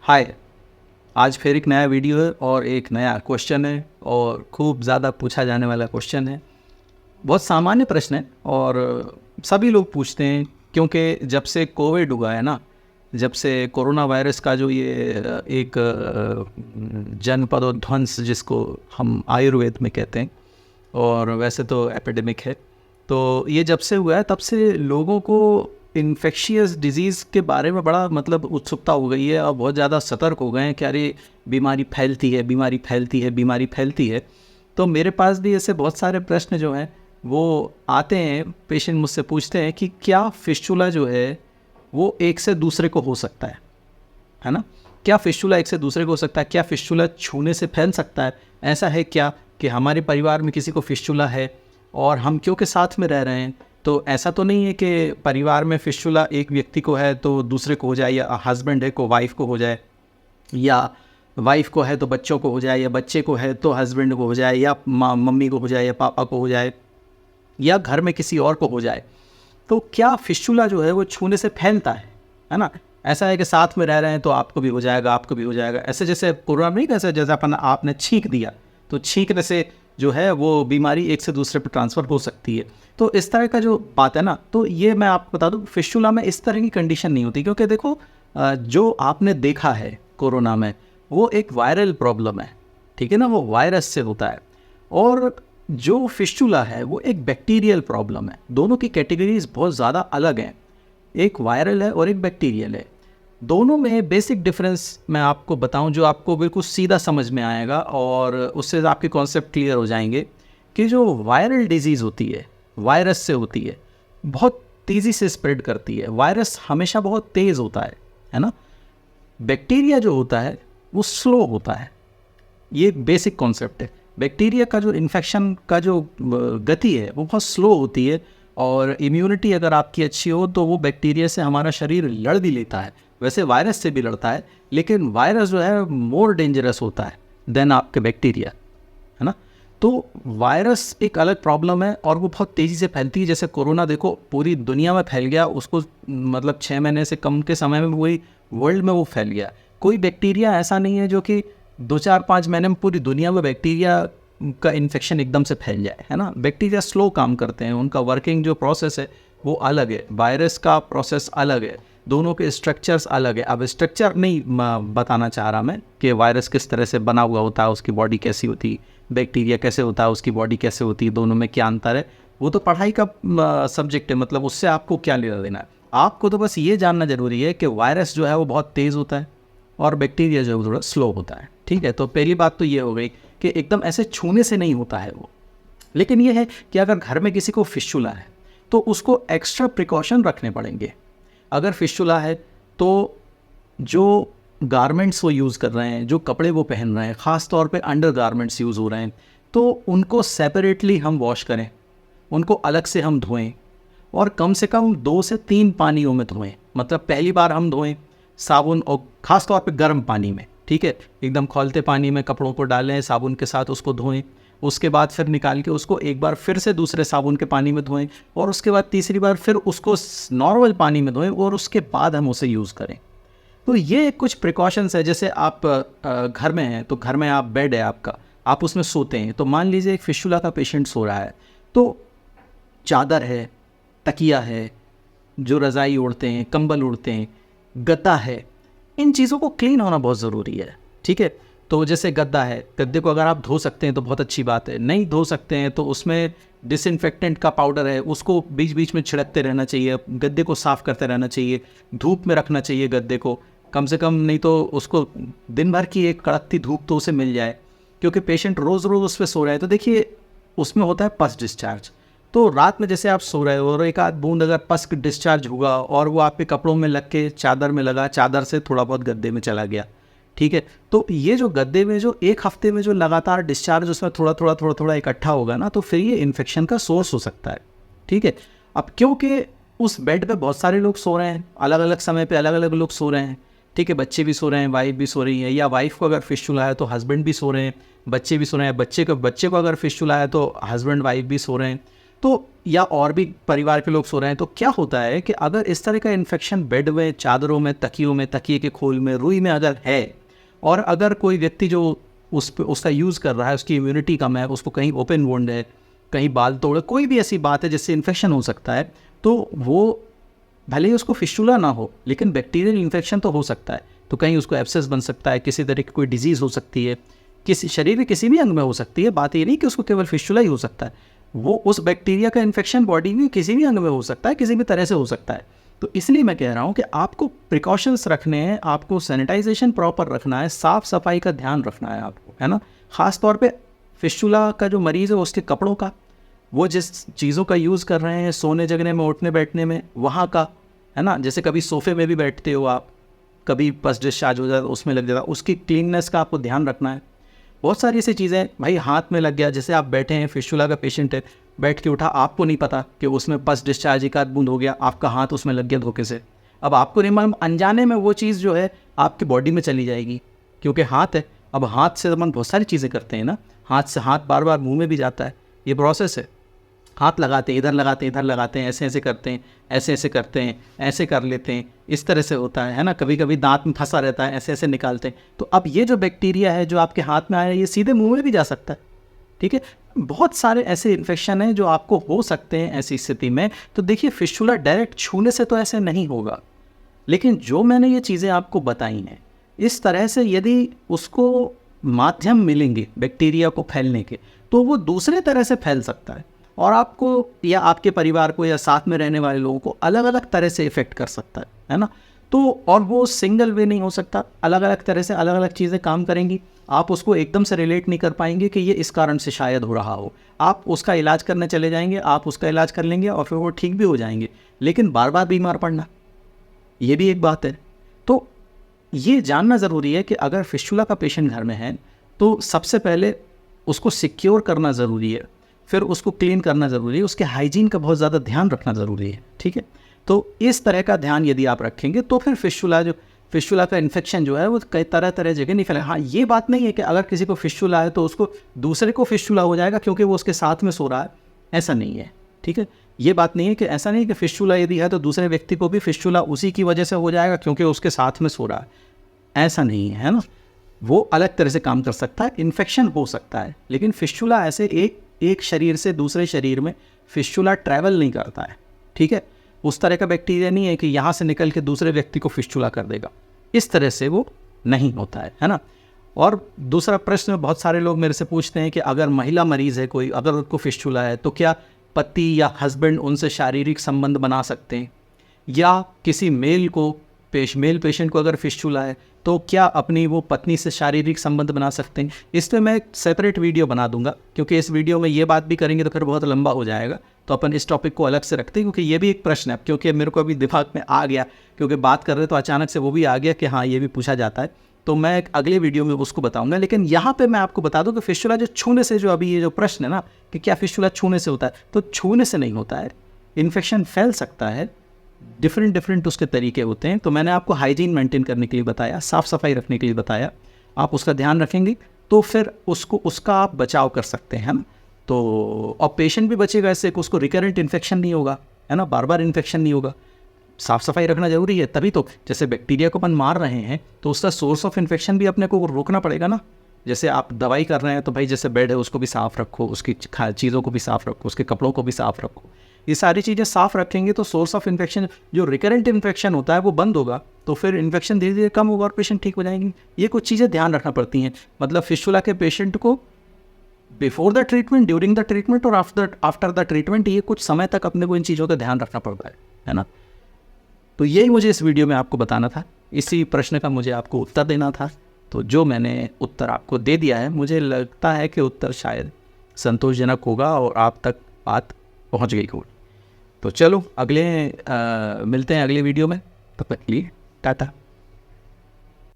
हाय। आज फिर एक नया वीडियो है और एक नया क्वेश्चन है और खूब ज़्यादा पूछा जाने वाला क्वेश्चन है। बहुत सामान्य प्रश्न है और सभी लोग पूछते हैं क्योंकि जब से कोविड हुआ है ना, जब से कोरोना वायरस का जो ये एक जनपदोध्वंस जिसको हम आयुर्वेद में कहते हैं और वैसे तो एपिडेमिक है, तो ये जब से हुआ है तब से लोगों को इन्फेक्शियस डिजीज़ के बारे में बड़ा उत्सुकता हो गई है और बहुत ज़्यादा सतर्क हो गए हैं कि अरे बीमारी फैलती है, बीमारी फैलती है, बीमारी फैलती है। तो मेरे पास भी ऐसे बहुत सारे प्रश्न जो हैं वो आते हैं, पेशेंट मुझसे पूछते हैं कि क्या फिस्टुला जो है वो एक से दूसरे को हो सकता है ना? क्या फिस्टुला एक से दूसरे को हो सकता है? क्या फिस्टुला छूने से फैल सकता है? ऐसा है क्या कि हमारे परिवार में किसी को फिस्टुला है और हम क्योंकि साथ में रह रहे हैं, तो ऐसा तो नहीं है कि परिवार में फिस्टुला एक व्यक्ति को है तो दूसरे को हो जाए, या हस्बैंड है को वाइफ को हो जाए, या वाइफ को है तो बच्चों को हो जाए, या बच्चे को है तो हस्बैंड को हो जाए, या मम्मी को हो जाए, या पापा को हो जाए, या घर में किसी और को हो जाए। तो क्या फिस्टुला जो है वो छूने से फैलता है ना? ऐसा है कि साथ में रह रहे हैं तो आपको भी हो जाएगा, आपको भी हो जाएगा। ऐसे जैसे कोरोना नहीं, कैसे जैसे आपने छींक दिया तो छींकने से जो है वो बीमारी एक से दूसरे पर ट्रांसफ़र हो सकती है। तो इस तरह का जो बात है ना, तो ये मैं आपको बता दूं, फिस्टुला में इस तरह की कंडीशन नहीं होती, क्योंकि देखो जो आपने देखा है कोरोना में वो एक वायरल प्रॉब्लम है, ठीक है ना, वो वायरस से होता है। और जो फिस्टुला है वो एक बैक्टीरियल प्रॉब्लम है। दोनों की कैटेगरीज बहुत ज़्यादा अलग हैं, एक वायरल है और एक बैक्टीरियल है। दोनों में बेसिक डिफरेंस मैं आपको बताऊं जो आपको बिल्कुल सीधा समझ में आएगा और उससे आपके कॉन्सेप्ट क्लियर हो जाएंगे कि जो वायरल डिजीज़ होती है, वायरस से होती है, बहुत तेज़ी से स्प्रेड करती है। वायरस हमेशा बहुत तेज़ होता है ना? बैक्टीरिया जो होता है वो स्लो होता है। ये बेसिक कॉन्सेप्ट है। बैक्टीरिया का जो इन्फेक्शन का जो गति है वो बहुत स्लो होती है, और इम्यूनिटी अगर आपकी अच्छी हो तो वो बैक्टीरिया से हमारा शरीर लड़ भी लेता है। वैसे वायरस से भी लड़ता है, लेकिन वायरस जो है मोर डेंजरस होता है देन आपके बैक्टीरिया, है ना? तो वायरस एक अलग प्रॉब्लम है और वो बहुत तेज़ी से फैलती है। जैसे कोरोना देखो पूरी दुनिया में फैल गया, उसको 6 महीने से कम के समय में वही वर्ल्ड में वो फैल गया। कोई बैक्टीरिया ऐसा नहीं है जो कि 2-4-5 महीने में पूरी दुनिया में बैक्टीरिया का इन्फेक्शन एकदम से फैल जाए, है ना? बैक्टीरिया स्लो काम करते हैं, उनका वर्किंग जो प्रोसेस है वो अलग है, वायरस का प्रोसेस अलग है, दोनों के स्ट्रक्चर्स अलग है। अब स्ट्रक्चर नहीं बताना चाह रहा मैं कि वायरस किस तरह से बना हुआ होता है, उसकी बॉडी कैसी होती है, बैक्टीरिया कैसे होता है, उसकी बॉडी कैसे होती है, दोनों में क्या अंतर है, वो तो पढ़ाई का सब्जेक्ट है। मतलब उससे आपको क्या लेना देना है, आपको तो बस ये जानना ज़रूरी है कि वायरस जो है वो बहुत तेज़ होता है और बैक्टीरिया जो है वो थोड़ा स्लो होता है, ठीक है? तो पहली बात तो ये हो गई कि एकदम ऐसे छूने से नहीं होता है वो। लेकिन ये है कि अगर घर में किसी को फिस्टुला है तो उसको एक्स्ट्रा प्रिकॉशन रखने पड़ेंगे। अगर फिस्टुला है तो जो गारमेंट्स वो यूज़ कर रहे हैं, जो कपड़े वो पहन रहे हैं, ख़ास तौर पे अंडर गारमेंट्स यूज़ हो रहे हैं, तो उनको सेपरेटली हम वॉश करें, उनको अलग से हम धोएं और कम से कम 2 से 3 पानियों में धोएं। मतलब पहली बार हम धोएं साबुन और ख़ास तौर पे गर्म पानी में, ठीक है? एकदम खौलते पानी में कपड़ों को डालें, साबुन के साथ उसको धोएं, उसके बाद फिर निकाल के उसको एक बार फिर से दूसरे साबुन के पानी में धोएं, और उसके बाद तीसरी बार फिर उसको नॉर्मल पानी में धोएं, और उसके बाद हम उसे यूज़ करें। तो ये कुछ प्रिकॉशंस है। जैसे आप घर में हैं तो घर में आप बेड है आपका, आप उसमें सोते हैं, तो मान लीजिए एक फिस्टुला का पेशेंट सो रहा है, तो चादर है, तकिया है, जो रज़ाई ओढ़ते हैं, कंबल ओढ़ते हैं, गद्दा है, इन चीज़ों को क्लीन होना बहुत ज़रूरी है, ठीक है? तो जैसे गद्दा है, गद्दे को अगर आप धो सकते हैं तो बहुत अच्छी बात है, नहीं धो सकते हैं तो उसमें डिसइंफेक्टेंट का पाउडर है, उसको बीच बीच में छिड़कते रहना चाहिए, गद्दे को साफ़ करते रहना चाहिए, धूप में रखना चाहिए गद्दे को कम से कम, नहीं तो उसको दिन भर की एक कड़कती धूप तो उसे मिल जाए, क्योंकि पेशेंट रोज़ रोज़ उस पर सो रहे हैं। तो देखिए उसमें होता है पस डिस्चार्ज, तो रात में जैसे आप सो रहे हो और एक आध बूंद अगर पस डिस्चार्ज हुआ और वो आपके कपड़ों में लग के चादर में लगा, चादर से थोड़ा बहुत गद्दे में चला गया, ठीक है? तो ये जो गद्दे में जो एक हफ्ते में जो लगातार डिस्चार्ज उसमें थोड़ा थोड़ा इकट्ठा होगा ना, तो फिर ये इन्फेक्शन का सोर्स हो सकता है, ठीक है? अब क्योंकि उस बेड पे बहुत सारे लोग सो रहे हैं, अलग अलग समय पे अलग अलग लोग सो रहे हैं, ठीक है? बच्चे भी सो रहे हैं, वाइफ भी सो रही है, या वाइफ को अगर फिस्टुला है तो हस्बैंड भी सो रहे हैं, बच्चे भी सो रहे हैं, बच्चे को अगर फिस्टुला है तो हस्बैंड वाइफ भी सो रहे हैं। तो या और भी परिवार के लोग सो रहे हैं, तो क्या होता है कि अगर इस तरह का इन्फेक्शन बेड में, चादरों में, तकियों में, तकिए के खोल में, रुई में अगर है, और अगर कोई व्यक्ति जो उसका यूज़ कर रहा है उसकी इम्यूनिटी कम है, उसको कहीं ओपन वुंड है, कहीं बाल तोड़, कोई भी ऐसी बात है जिससे इन्फेक्शन हो सकता है, तो वो भले ही उसको फिस्टुला ना हो लेकिन बैक्टीरियल इन्फेक्शन तो हो सकता है। तो कहीं उसको एब्सेस बन सकता है, किसी तरह की कोई डिजीज़ हो सकती है, किसी शरीर के किसी भी अंग में हो सकती है। बात ये नहीं कि उसको केवल फिस्टुला ही हो सकता है, वो उस बैक्टीरिया का इन्फेक्शन बॉडी में किसी भी अंग में हो सकता है, किसी भी तरह से हो सकता है। तो इसलिए मैं कह रहा हूँ कि आपको प्रिकॉशंस रखने हैं, आपको सैनिटाइजेशन प्रॉपर रखना है, साफ़ सफाई का ध्यान रखना है आपको, है ना। ख़ास तौर पे फिस्टुला का जो मरीज़ है उसके कपड़ों का, वो जिस चीज़ों का यूज़ कर रहे हैं सोने जगने में, उठने बैठने में, वहाँ का, है ना। जैसे कभी सोफ़े में भी बैठते हो आप, कभी पस डिस्चार्ज हो जाता है उसमें लग जाता है, उसकी क्लीननेस का आपको ध्यान रखना है। बहुत सारी ऐसी चीज़ें, भाई हाथ में लग गया, जैसे आप बैठे हैं, फिस्टुला का पेशेंट है, बैठ के उठा, आपको नहीं पता कि उसमें पस डिस्चार्ज एक आध बूंद हो गया, आपका हाथ उसमें लग गया धोखे से, अब आपको नहीं मालूम, अनजाने में वो चीज़ जो है आपकी बॉडी में चली जाएगी, क्योंकि हाथ है। अब हाथ से हम बहुत सारी चीज़ें करते हैं ना, हाथ से हाथ बार बार मुंह में भी जाता है, ये प्रोसेस है। हाथ लगाते हैं, इधर लगाते हैं, इधर लगाते हैं, ऐसे ऐसे करते हैं, ऐसे ऐसे करते हैं, ऐसे कर लेते हैं, इस तरह से होता है ना। कभी कभी दांत में फंसा रहता है, ऐसे ऐसे निकालते हैं। तो अब ये जो बैक्टीरिया है जो आपके हाथ में आया है, ये सीधे मुंह में भी जा सकता है, ठीक है। बहुत सारे ऐसे इन्फेक्शन हैं जो आपको हो सकते हैं ऐसी स्थिति में। तो देखिए, फिस्टुला डायरेक्ट छूने से तो ऐसे नहीं होगा, लेकिन जो मैंने ये चीज़ें आपको बताई हैं, इस तरह से यदि उसको माध्यम मिलेंगे बैक्टीरिया को फैलने के, तो वो दूसरे तरह से फैल सकता है और आपको या आपके परिवार को या साथ में रहने वाले लोगों को अलग अलग तरह से इफ़ेक्ट कर सकता है ना। तो और वो सिंगल वे नहीं हो सकता, अलग अलग तरह से अलग अलग चीज़ें काम करेंगी। आप उसको एकदम से रिलेट नहीं कर पाएंगे कि ये इस कारण से शायद हो रहा हो। आप उसका इलाज करने चले जाएंगे, आप उसका इलाज कर लेंगे और फिर वो ठीक भी हो जाएंगे, लेकिन बार बार बीमार पड़ना, ये भी एक बात है। तो ये जानना ज़रूरी है कि अगर फिस्टुला का पेशेंट घर में है तो सबसे पहले उसको सिक्योर करना ज़रूरी है, फिर उसको क्लीन करना ज़रूरी है, उसके हाइजीन का बहुत ज़्यादा ध्यान रखना ज़रूरी है, ठीक है। तो इस तरह का ध्यान यदि आप रखेंगे तो फिर फिस्टुला का इन्फेक्शन जो है वो कई तरह जगह नहीं फैलेगा। हाँ, ये बात नहीं है कि अगर किसी को फिस्टुला है तो उसको दूसरे को फिस्टुला हो जाएगा क्योंकि वो उसके साथ में सो रहा है, ऐसा नहीं है, ठीक है। ये बात नहीं है कि ऐसा नहीं है कि फिस्टुला यदि है तो दूसरे व्यक्ति को भी फिस्टुला उसी की वजह से हो जाएगा क्योंकि उसके साथ में सो रहा है, ऐसा नहीं है ना। वो अलग तरह से काम कर सकता है, इन्फेक्शन हो सकता है, लेकिन फिस्टुला ऐसे एक शरीर से दूसरे शरीर में फिस्टुला ट्रैवल नहीं करता है, ठीक है। उस तरह का बैक्टीरिया नहीं है कि यहाँ से निकल के दूसरे व्यक्ति को फिस्टुला कर देगा, इस तरह से वो नहीं होता है ना। और दूसरा प्रश्न बहुत सारे लोग मेरे से पूछते हैं कि अगर महिला मरीज़ है कोई, अगर उसको फिस्टुला है तो क्या पति या हस्बैंड उनसे शारीरिक संबंध बना सकते हैं, या किसी मेल पेशेंट को अगर फिस्टुला है तो क्या अपनी वो पत्नी से शारीरिक संबंध बना सकते हैं। इस पर मैं एक सेपरेट वीडियो बना दूंगा, क्योंकि इस वीडियो में ये बात भी करेंगे तो फिर बहुत लंबा हो जाएगा, तो अपन इस टॉपिक को अलग से रखते हैं, क्योंकि ये भी एक प्रश्न है, क्योंकि मेरे को अभी दिमाग में आ गया, क्योंकि बात कर रहे तो अचानक से वो भी आ गया कि हाँ ये भी पूछा जाता है, तो मैं एक अगले वीडियो में उसको बताऊंगा। लेकिन यहाँ पे मैं आपको बता दूं कि फिस्टुला जो छूने से, जो अभी ये जो प्रश्न है ना कि क्या फिस्टुला छूने से होता है, तो छूने से नहीं होता है, इन्फेक्शन फैल सकता है, डिफरेंट उसके तरीके होते हैं। तो मैंने आपको हाइजीन मेंटेन करने के लिए बताया, साफ़ सफाई रखने के लिए बताया, आप उसका ध्यान रखेंगे तो फिर उसका आप बचाव कर सकते हैं ना। तो और पेशेंट भी बचेगा इससे, उसको रिकरेंट इन्फेक्शन नहीं होगा, है ना, बार बार इन्फेक्शन नहीं होगा। साफ़ सफाई रखना ज़रूरी है, तभी तो जैसे बैक्टीरिया को अपन मार रहे हैं तो उसका सोर्स ऑफ इन्फेक्शन भी अपने को रोकना पड़ेगा ना। जैसे आप दवाई कर रहे हैं तो भाई जैसे बेड है उसको भी साफ़ रखो, उसकी चीज़ों को भी साफ़ रखो, उसके कपड़ों को भी साफ़ रखो। ये सारी चीज़ें साफ़ रखेंगे तो सोर्स ऑफ इन्फेक्शन, जो रिकरेंट इन्फेक्शन होता है वो बंद होगा, तो फिर इन्फेक्शन धीरे धीरे कम होगा और पेशेंट ठीक हो जाएंगे। ये कुछ चीज़ें ध्यान रखना पड़ती हैं, मतलब फिस्टुला के पेशेंट को before the treatment, during the treatment और आफ्टर द ट्रीटमेंट, ये कुछ समय तक अपने को इन चीज़ों का ध्यान रखना पड़ता है ना। तो यही मुझे इस वीडियो में आपको बताना था, इसी प्रश्न का मुझे आपको उत्तर देना था। तो जो मैंने उत्तर आपको दे दिया है, मुझे लगता है कि उत्तर शायद संतोषजनक होगा और आप तक बात पहुंच गई होगी। तो चलो मिलते हैं अगले वीडियो में, तब तक के लिए टाटा।